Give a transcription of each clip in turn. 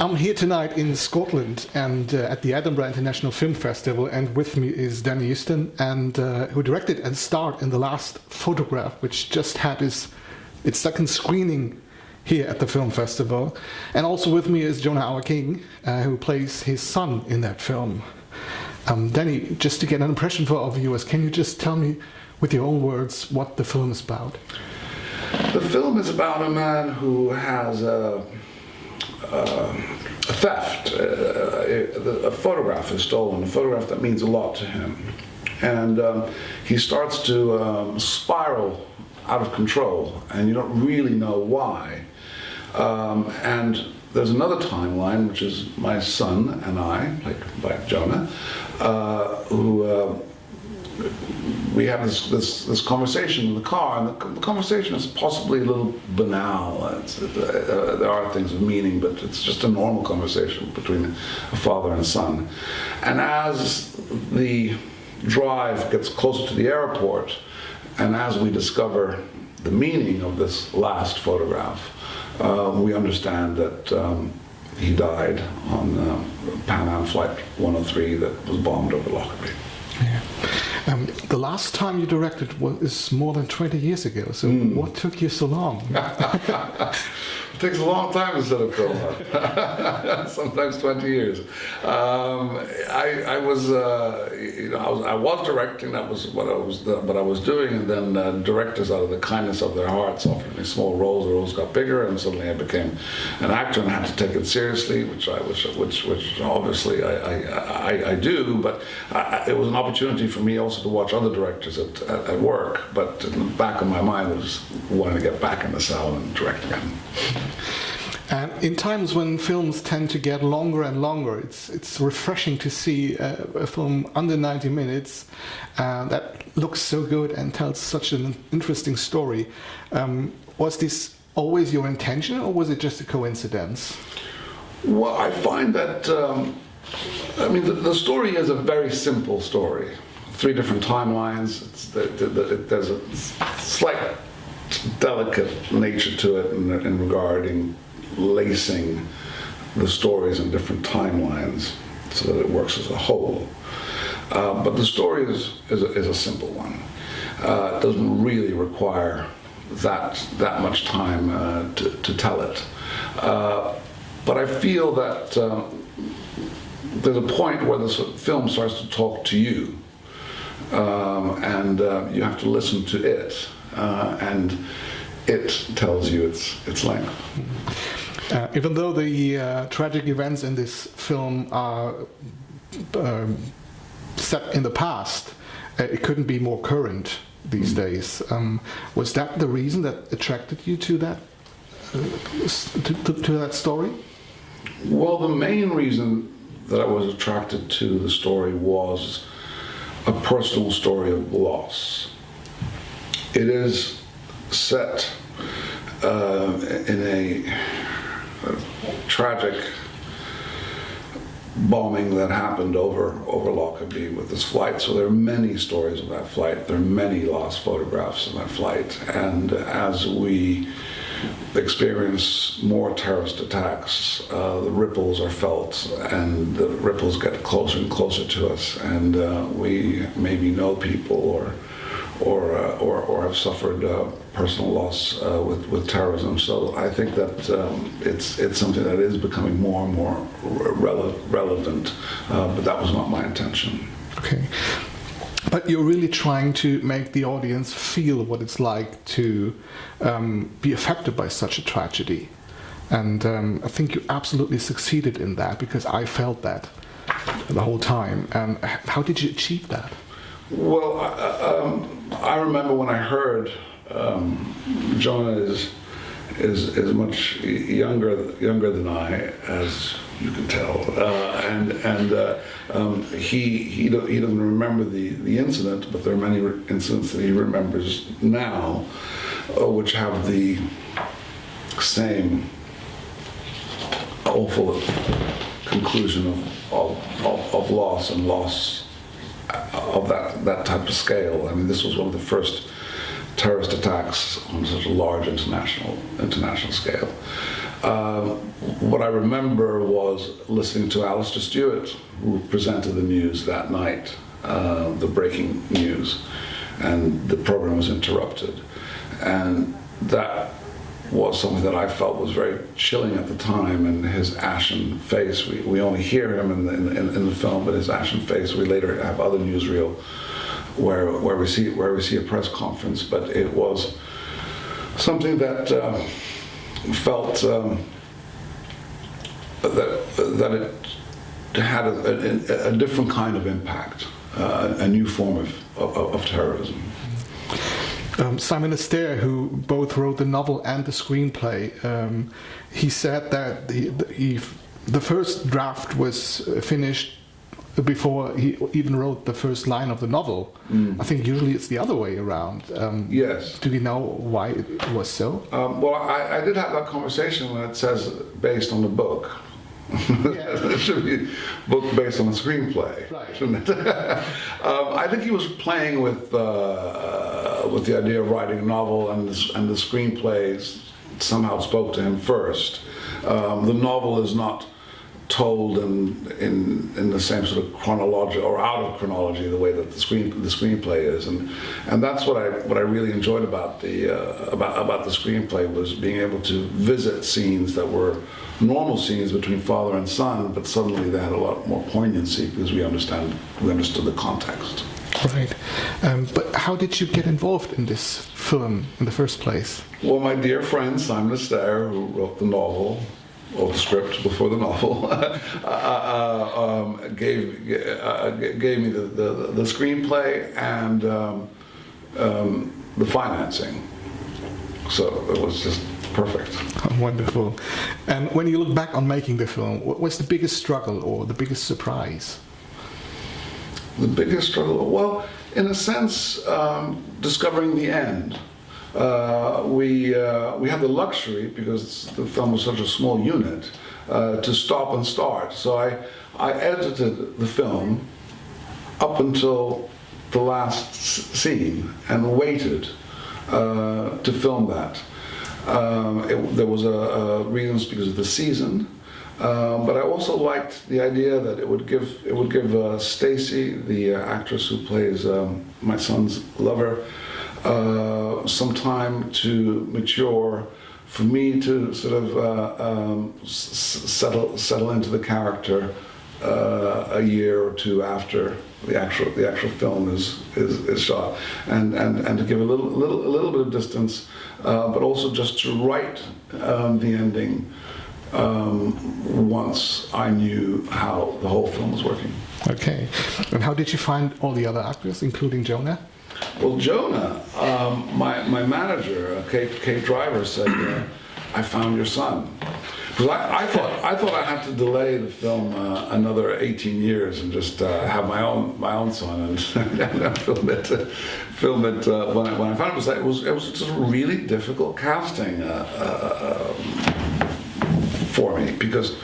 I'm here tonight in Scotland and at the Edinburgh International Film Festival, and with me is Danny Huston, and who directed and starred in The Last Photograph, which just had its second screening here at the film festival. And also with me is Jonah Hauer-King, who plays his son in that film. Danny, just to get an impression for our viewers, can you just tell me with your own words what the film is about? The film is about a man who has a theft. A photograph is stolen, a photograph that means a lot to him. And he starts to spiral out of control, and you don't really know why. And there's another timeline, which is my son and I, played by Jonah, who we have this conversation in the car, and the conversation is possibly a little banal. There are things of meaning, but it's just a normal conversation between a father and a son. And as the drive gets closer to the airport, and as we discover the meaning of this last photograph, we understand that he died on Pan Am Flight 103 that was bombed over Lockerbie. Yeah. The last time you directed is more than 20 years ago, so what took you so long? It takes a long time to set a film up. Sometimes 20 years. I was directing. That was what I was doing, and then directors, out of the kindness of their hearts, offered me small roles. The roles got bigger, and suddenly I became an actor and had to take it seriously, which obviously I do. But it was an opportunity for me also to watch other directors at work. But in the back of my mind was wanting to get back in the saddle and direct again. And in times when films tend to get longer and longer, it's refreshing to see a film under 90 minutes that looks so good and tells such an interesting story. Was this always your intention, or was it just a coincidence? Well, I find that, the story is a very simple story. 3 different timelines. There's a slight delicate nature to it in regarding lacing the stories in different timelines so that it works as a whole. But the story is a simple one. It doesn't really require that much time to tell it. But I feel that there's a point where the film starts to talk to you, and you have to listen to it. And it tells you its length. Even though the tragic events in this film are set in the past, it couldn't be more current these days. Was that the reason that attracted you to that to that story? Well, the main reason that I was attracted to the story was a personal story of loss. It is set in a tragic bombing that happened over Lockerbie with this flight. So there are many stories of that flight. There are many lost photographs of that flight. And as we experience more terrorist attacks, the ripples are felt, and the ripples get closer and closer to us. And we maybe know people or have suffered personal loss with terrorism. So I think that it's something that is becoming more and more relevant, but that was not my intention. Okay. But you're really trying to make the audience feel what it's like to be affected by such a tragedy. And I think you absolutely succeeded in that, because I felt that the whole time. And how did you achieve that? Well, I remember when I heard Jonah is much younger than I, as you can tell, and he doesn't remember the incident, but there are many incidents that he remembers now, which have the same awful conclusion of loss and loss of that type of scale. I mean, this was one of the first terrorist attacks on such a large international scale. What I remember was listening to Alistair Stewart, who presented the news that night, the breaking news, and the program was interrupted. And that was something that I felt was very chilling at the time, and his ashen face, we only hear him in the film, but his ashen face, we later have other newsreel where we see a press conference, but it was something that felt that it had a different kind of impact, a new form of terrorism. Simon Astaire, who both wrote the novel and the screenplay, he said that the first draft was finished before he even wrote the first line of the novel. I think usually it's the other way around. Yes. Do we know why it was so? Well, I did have that conversation when it says based on the book. Yeah. It should be a book based on a screenplay, right, shouldn't it? I think he was playing with the idea of writing a novel, and the screenplays somehow spoke to him first. The novel is not told in the same sort of chronology or out of chronology the way that the screenplay is, and that's what I really enjoyed about the screenplay, was being able to visit scenes that were normal scenes between father and son, but suddenly they had a lot more poignancy because we understood the context. Right. But how did you get involved in this film in the first place? Well, my dear friend Simon Astaire, who wrote the novel, or the script before the novel, gave me the screenplay and the financing. So it was just perfect. Wonderful. And when you look back on making the film, what was the biggest struggle or the biggest surprise? The biggest struggle? Well, in a sense, discovering the end. We had the luxury, because the film was such a small unit, to stop and start. So I edited the film up until the last scene and waited to film that. There was a reasons because of the season, but I also liked the idea that it would give Stacy, the actress who plays my son's lover, some time to mature, for me to sort of settle into the character a year or two after the actual film is shot, and to give a little bit of distance, but also just to write the ending once I knew how the whole film was working. Okay, and how did you find all the other actors, including Jonah? Well, Jonah, my manager, Kate Driver, said, "I found your son." Because I thought I had to delay the film another 18 years and just have my own son and film it. When I found it was just a really difficult casting for me, because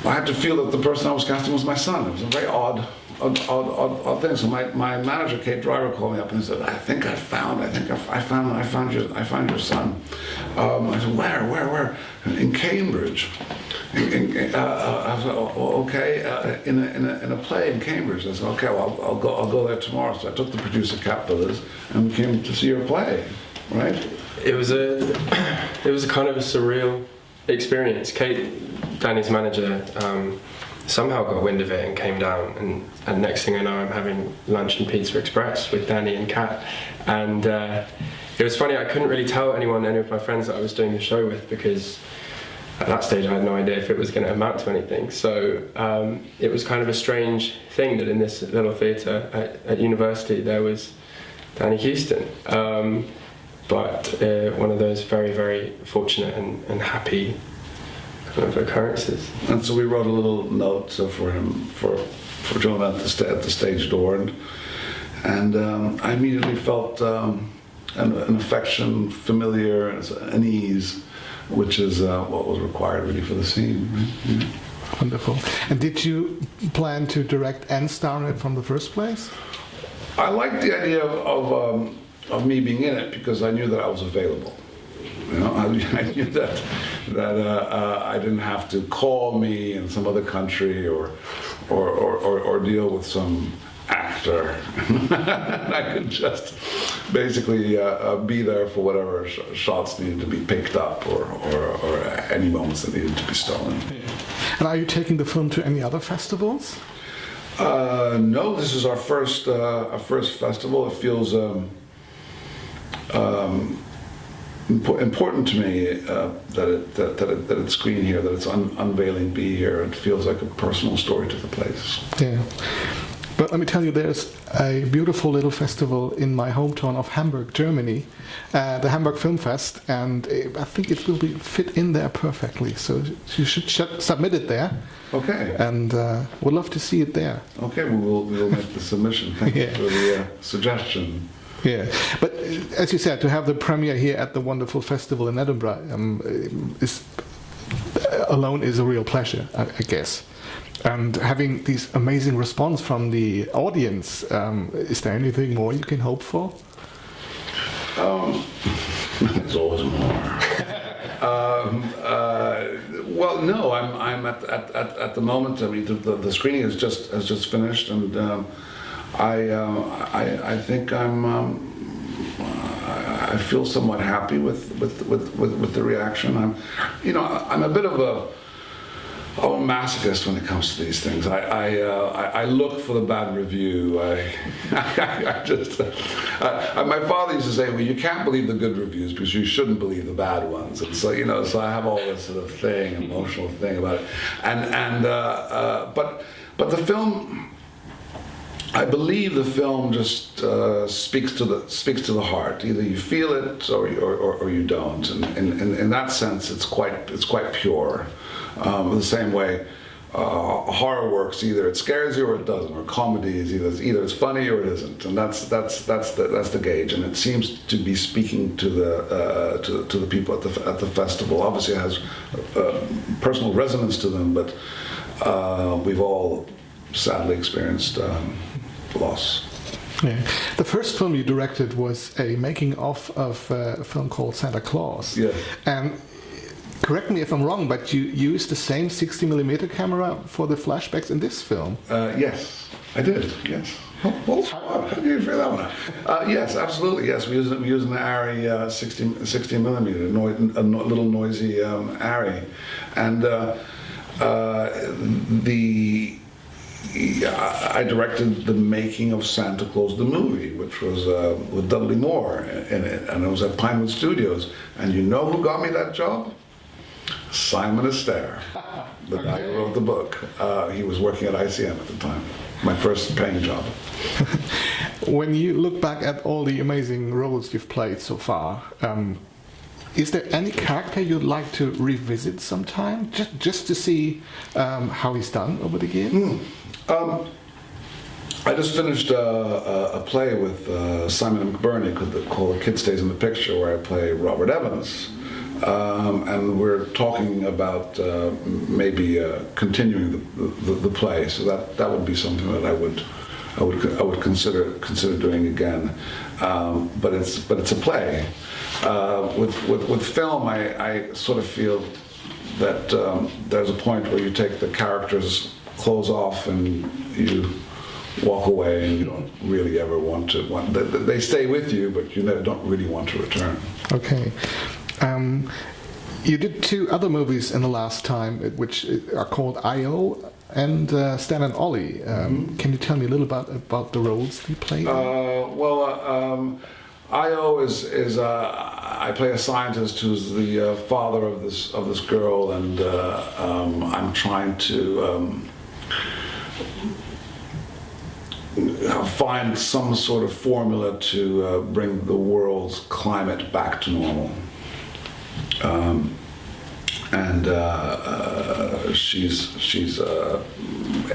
I had to feel that the person I was casting was my son. It was a very odd thing. So my manager, Kate Driver, called me up and said, I found your son. I said, where? In Cambridge. I said, okay, in a play in Cambridge. I said, okay, well, I'll go there tomorrow. So I took the producer cap with us, and we came to see your play, right? It was a kind of a surreal experience. Kate, Danny's manager, somehow got wind of it and came down, and next thing I know, I'm having lunch in Pizza Express with Danny and Kat, and it was funny. I couldn't really tell any of my friends that I was doing the show with, because at that stage I had no idea if it was going to amount to anything. So it was kind of a strange thing that in this little theatre at university there was Danny Huston, but one of those very, very fortunate and happy kind of occurrences. And so we wrote a little note for him, for Jonah at the stage door, and I immediately felt an affection, familiar, an ease, which is what was required really for the scene. Right? Yeah. Wonderful. And did you plan to direct and star in it from the first place? I liked the idea of me being in it because I knew that I was available. You know, I knew that I didn't have to call me in some other country or deal with some actor. I could just basically be there for whatever shots needed to be picked up or any moments that needed to be stolen. And are you taking the film to any other festivals? No, this is our first festival. It feels important to me that it's screened here, that it's unveiling be here. It feels like a personal story to the place. Yeah. But let me tell you, there's a beautiful little festival in my hometown of Hamburg, Germany, the Hamburg Film Fest, and I think it will fit in there perfectly. So you should submit it there. Okay. And we'd love to see it there. Okay, we will make the submission. Thank you for the suggestion. Yeah, but as you said, to have the premiere here at the wonderful festival in Edinburgh alone is a real pleasure, I guess. And having these amazing response from the audience, is there anything more you can hope for? There's always more. Well, no, I'm at the moment. I mean, the screening has just finished, and I think I feel somewhat happy with the reaction. I'm a bit of a masochist when it comes to these things. I look for the bad review. I just my father used to say, well, you can't believe the good reviews because you shouldn't believe the bad ones. And so so I have all this sort of emotional thing about it. But the film, I believe the film just speaks to the heart. Either you feel it or you don't. And in that sense, it's quite pure. The same way horror works, either it scares you or it doesn't, or comedy is either it's funny or it isn't, and that's the gauge. And it seems to be speaking to the people at the festival. Obviously, it has personal resonance to them, but we've all sadly experienced loss. Yeah. The first film you directed was a making of a film called Santa Claus. Yeah. And correct me if I'm wrong, but you used the same 60mm camera for the flashbacks in this film. Yes, I did. Yes. How did you figure that one out? Yes, absolutely. Yes, we used an Arri 60mm, a little noisy Arri, and I directed the making of Santa Claus the movie, which was with Dudley Moore in it, and it was at Pinewood Studios. And you know who got me that job? Simon Astaire, the guy who wrote the book. He was working at ICM at the time. My first paying job. When you look back at all the amazing roles you've played so far, is there any character you'd like to revisit sometime, just to see how he's done over the years? I just finished a play with Simon McBurney called The Kid Stays in the Picture, where I play Robert Evans. And we're talking about maybe continuing the play, so that would be something that I would consider doing again. But it's a play. With film, I sort of feel that there's a point where you take the character's clothes off and you walk away, and you don't really ever want to. They stay with you, but you don't really want to return. Okay. You did two other movies in the last time, which are called I.O. and Stan and Ollie. Can you tell me a little about the roles you played? I.O. is I play a scientist who's the father of this girl, and I'm trying to find some sort of formula to bring the world's climate back to normal. She's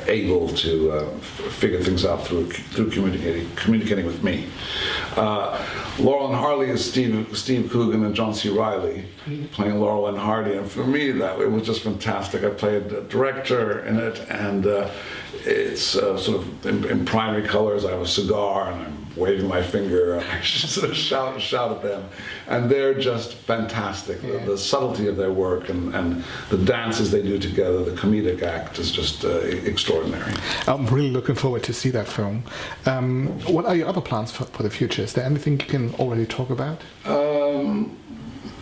able to figure things out through communicating with me. Laurel and Hardy is Steve Coogan and John C. Reilly playing Laurel and Hardy, and for me it was just fantastic. I played a director in it, and it's sort of in primary colors. I have a cigar and I'm waving my finger and I sort of shout at them. And they're just fantastic. Yeah. The subtlety of their work and the dances they do together, the comedic act is just extraordinary. I'm really looking forward to see that film. What are your other plans for the future? Is there anything you can already talk about?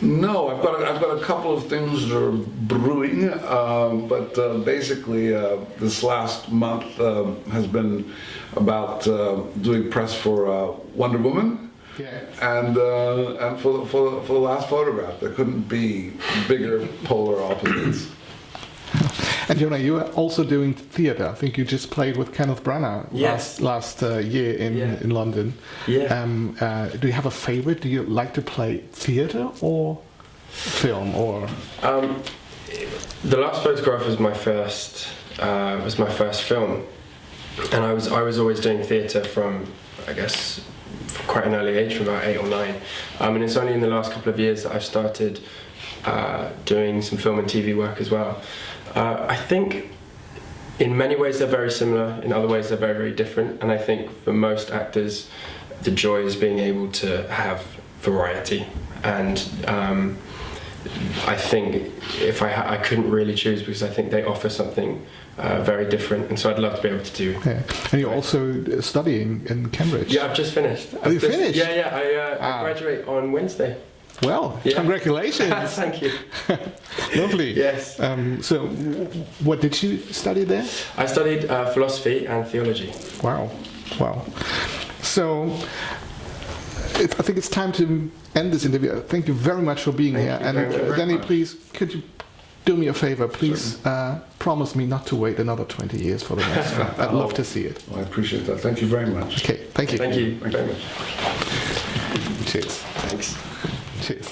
No, I've got a couple of things that are brewing, but basically this last month has been about doing press for Wonder Woman, Yeah. and for the last photograph, there couldn't be bigger polar opposites. And Jonah, you are also doing theatre. I think you just played with Kenneth Branagh Yes. last year in London. Yeah. Do you have a favorite? Do you like to play theatre or film or? The last photograph was my first film, and I was always doing theatre from, I guess, from quite an early age, from about 8 or 9. And it's only in the last couple of years that I've started doing some film and TV work as well. I think in many ways they're very similar, in other ways they're very, very different, and I think for most actors the joy is being able to have variety, and I think if I couldn't really choose, because I think they offer something very different, and so I'd love to be able to do. Yeah. And you're also studying in Cambridge. Yeah, I've just finished. Have you finished? Yeah, I graduate on Wednesday. Well, Yeah. congratulations. Thank you. Lovely. Yes. So, what did you study there? I studied philosophy and theology. Wow. So, I think it's time to end this interview. Thank you very much for being here. Thank you And very Danny, much. please, could you do me a favor? Please promise me not to wait another 20 years for the next film. I'd love to see it. Well, I appreciate that. Thank you very much. Okay, thank you. Thank you very much. Cheers. Thanks. Cheers.